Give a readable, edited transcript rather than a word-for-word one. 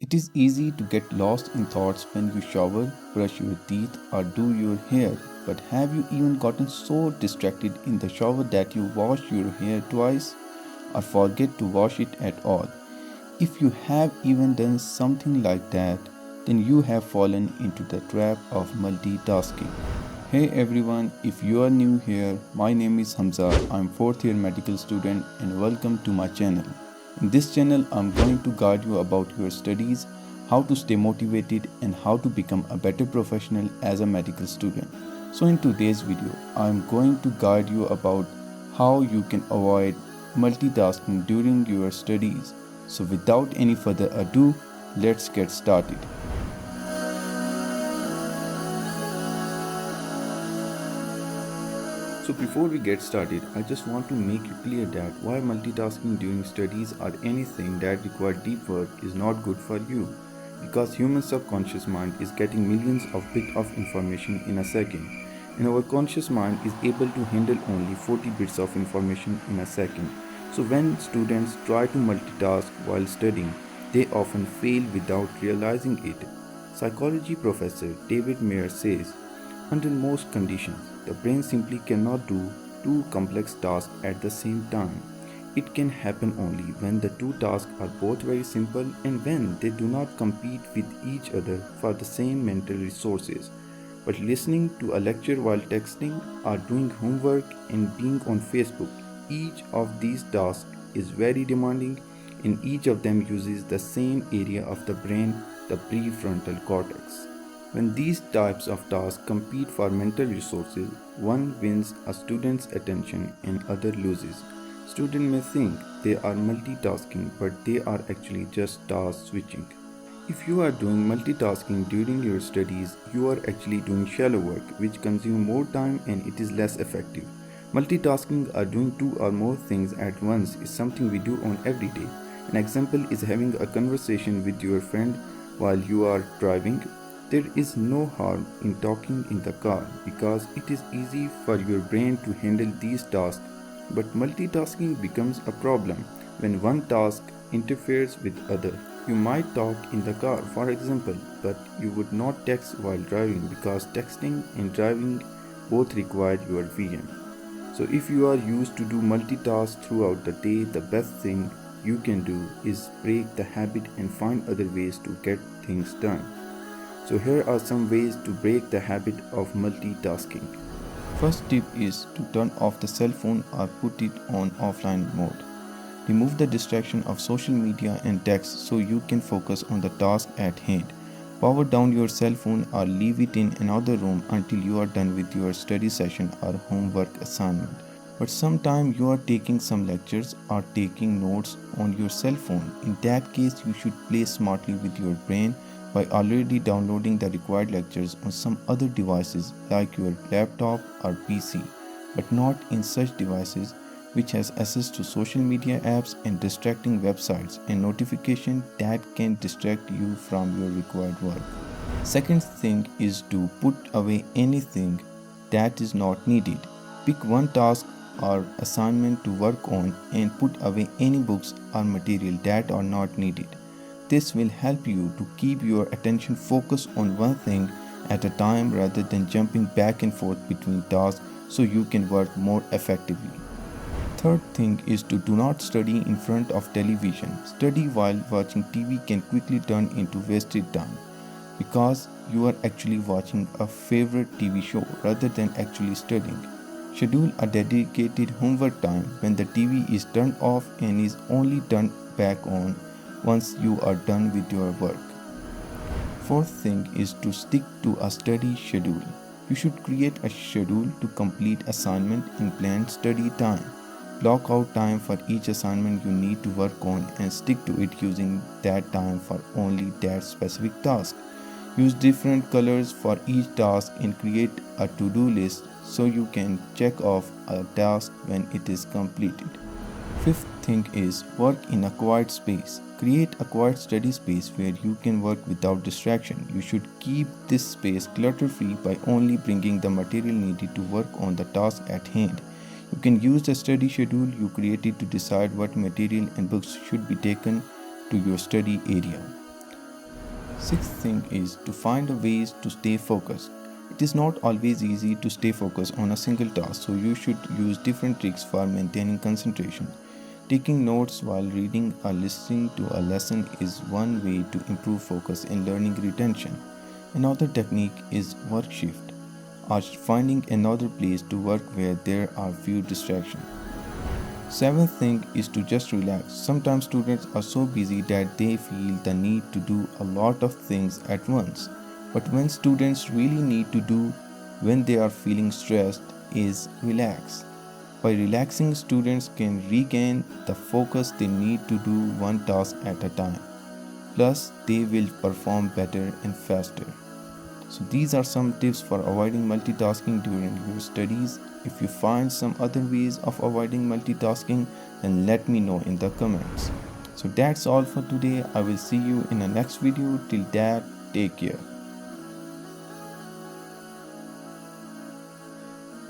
It is easy to get lost in thoughts when you shower, brush your teeth, or do your hair. But have you even gotten so distracted in the shower that you wash your hair twice or forget to wash it at all? If you have even done something like that, then you have fallen into the trap of multitasking. Hey everyone, if you are new here, my name is Hamza. I'm 4th year medical student and welcome to my channel. In this channel, I'm going to guide you about your studies, how to stay motivated and how to become a better professional as a medical student. So in today's video, I'm going to guide you about how you can avoid multitasking during your studies. So without any further ado, let's get started. So before we get started, I just want to make it clear that why multitasking during studies or anything that requires deep work is not good for you. Because human subconscious mind is getting millions of bits of information in a second, and our conscious mind is able to handle only 40 bits of information in a second. So when students try to multitask while studying, they often fail without realizing it. Psychology professor David Mayer says, under most conditions, the brain simply cannot do two complex tasks at the same time. It can happen only when the two tasks are both very simple and when they do not compete with each other for the same mental resources. But listening to a lecture while texting or doing homework and being on Facebook, each of these tasks is very demanding and each of them uses the same area of the brain, the prefrontal cortex. When these types of tasks compete for mental resources, one wins a student's attention and other loses. Student may think they are multitasking, but they are actually just task switching. If you are doing multitasking during your studies, you are actually doing shallow work, which consumes more time and it is less effective. Multitasking or doing two or more things at once is something we do on every day. An example is having a conversation with your friend while you are driving. There is no harm in talking in the car because it is easy for your brain to handle these tasks, but multitasking becomes a problem when one task interferes with other. You might talk in the car, for example, but you would not text while driving because texting and driving both require your vision. So if you are used to do multitask throughout the day, the best thing you can do is break the habit and find other ways to get things done. So here are some ways to break the habit of multitasking. First tip is to turn off the cell phone or put it on offline mode. Remove the distraction of social media and text so you can focus on the task at hand. Power down your cell phone or leave it in another room until you are done with your study session or homework assignment. But sometimes you are taking some lectures or taking notes on your cell phone. In that case, you should play smartly with your brain by already downloading the required lectures on some other devices like your laptop or PC, but not in such devices which has access to social media apps and distracting websites and notifications that can distract you from your required work. Second thing is to put away anything that is not needed. Pick one task or assignment to work on and put away any books or material that are not needed. This will help you to keep your attention focused on one thing at a time rather than jumping back and forth between tasks so you can work more effectively. Third thing is to do not study in front of television. Study while watching TV can quickly turn into wasted time because you are actually watching a favorite TV show rather than actually studying. Schedule a dedicated homework time when the TV is turned off and is only turned back on once you are done with your work. Fourth thing is to stick to a study schedule. You should create a schedule to complete assignment in planned study time. Block out time for each assignment you need to work on and stick to it using that time for only that specific task. Use different colors for each task and create a to-do list so you can check off a task when it is completed. Fifth thing is work in a quiet space. Create a quiet study space where you can work without distraction. You should keep this space clutter-free by only bringing the material needed to work on the task at hand. You can use the study schedule you created to decide what material and books should be taken to your study area. Sixth thing is to find a ways to stay focused. It is not always easy to stay focused on a single task, so you should use different tricks for maintaining concentration. Taking notes while reading or listening to a lesson is one way to improve focus and learning retention. Another technique is work shift, or finding another place to work where there are few distractions. Seventh thing is to just relax. Sometimes students are so busy that they feel the need to do a lot of things at once. But when students really need to do when they are feeling stressed is relax. By relaxing, students can regain the focus they need to do one task at a time. Plus, they will perform better and faster. So these are some tips for avoiding multitasking during your studies. If you find some other ways of avoiding multitasking, then let me know in the comments. So that's all for today. I will see you in the next video. Till that, take care.